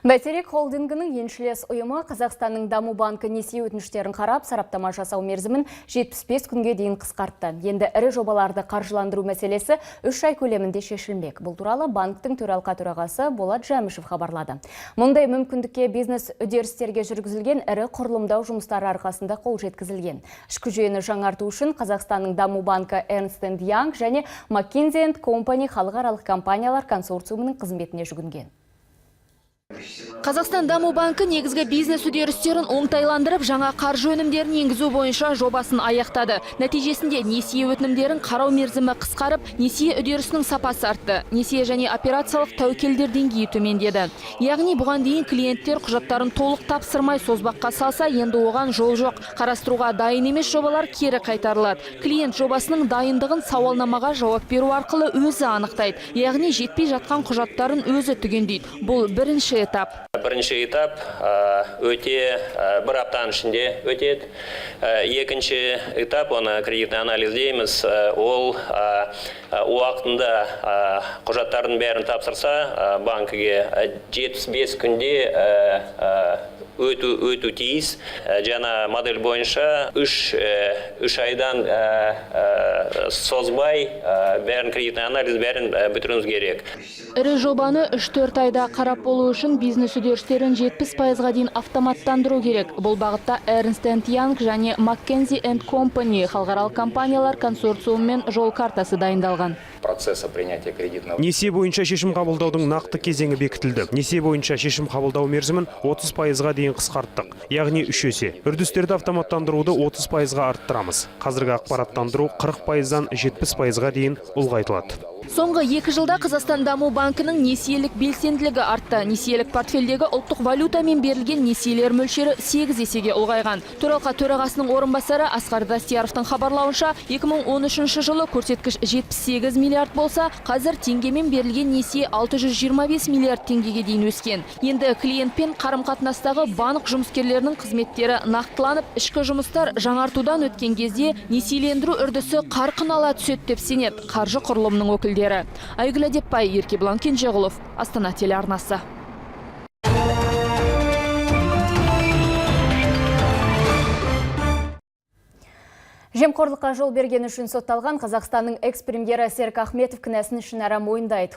Бәйтерек холдингінің еншілес ұйымы Қазақстанның даму банкі несие өтініштерін қарап, сараптама жасау мерзімін 75 күнге дейін қысқартты. Енді ірі жобаларды қаржыландыру мәселесі 3 ай көлемінде шешілмек. Бұл туралы банктің төралқа төрағасы Болат Жәмішев хабарлады. Мұндай мүмкіндікке бизнес үдерістерге жүргізілген ірі құрылымдау жұмыстары арқасында қол жеткізілген. Ішкі жүйені жаңарту үшін Қазақстанның даму банкі Ernst & Young және McKinsey & Company халықаралық компаниялар консорциумының қызметіне жүгінген. Қазақстан даму банкі негізгі бизнес үдерістерін оңтайландырып, жаңа қаржы өнімдерін енгізу бойынша жобасын аяқтады. Нәтижесінде несие өтінімдерін қарау мерзімі қысқарып, несие үдерісінің сапасы артты. Несие және операциялық тәуекелдер деңгейі төмендеді. Яғни бұған дейін клиенттер құжаттарын толық тапсырмай созбаққа салса, енді оған жол жоқ. Қарастыруға дайын емес жобалар кері қайтарылады. Клиент жобасының дайындығын сауалнамаға жауап беру арқылы өзі анықтайды. Яғни жетпей жатқан құжаттарын өзі түгендейді. Бұл бірінші этап. Бірінші этап өте бір аптаның ішінде өтеді. Екінші этап, оны кредитный анализ дейміз, ол уақытында құжаттардың бәрін тапсырса, банкіге 75 күнде өту тиіс. Жаңа модель бойынша 3 айдан созбай бәрін кредитный анализ бәрін бітіруіміз керек. Ірі жобаны 3-4 айда қарап болу үшін бизнес үдерістерін 70%-ға дейін автоматтандыру керек. Бұл бағытта Ernst & Young және McKinsey & Company халықаралық компаниялар консорциумымен жол картасы дайындалған. Процесса принятия кредитного. Несие бойынша шешім қабылдаудың нақты кезеңі бекітілді. Несие бойынша шешім қабылдау мерзімін 30%-ға дейін қысқарттық. Яғни 3 есе. Үрдістерді автоматтандыруды 30%-ға арттырамыз. Қазіргі ақпараттандыру 40%-дан 70%-ға дейін ұлғайтылады. Соңғы 2 жылда Қазақстан даму банкінің несиелік белсенділігі артты. Несиелік портфельдегі ұлттық валютамен берілген несиелер мөлшері 8 есеге ұлғайған. Төралқа төрағасының орынбасары Асқар Дастияровтың хабарлауынша, 2013 жылы көрсеткіш 78 миллиард болса, қазір теңгемен берілген несие 625 миллиард теңгеге дейін өскен. Енді клиентпен қарым-қатынастағы банк жұмыскерлерінің қызметтері нақтыланып, ішкі жұмыстар жаңартудан өткен кезде несиелендіру үрдісі қарқын ала түседі деп сенеді қаржы құрылымының өкілдері. Айгүл Әдепбай, Еркебұлан Кенжеғұлов, Астана телеарнасы. Жемқорлыққа жол берген үшін сотталған Қазақстанның экс-премьері Серік Ахметов кінәсін ішінара мойындайды.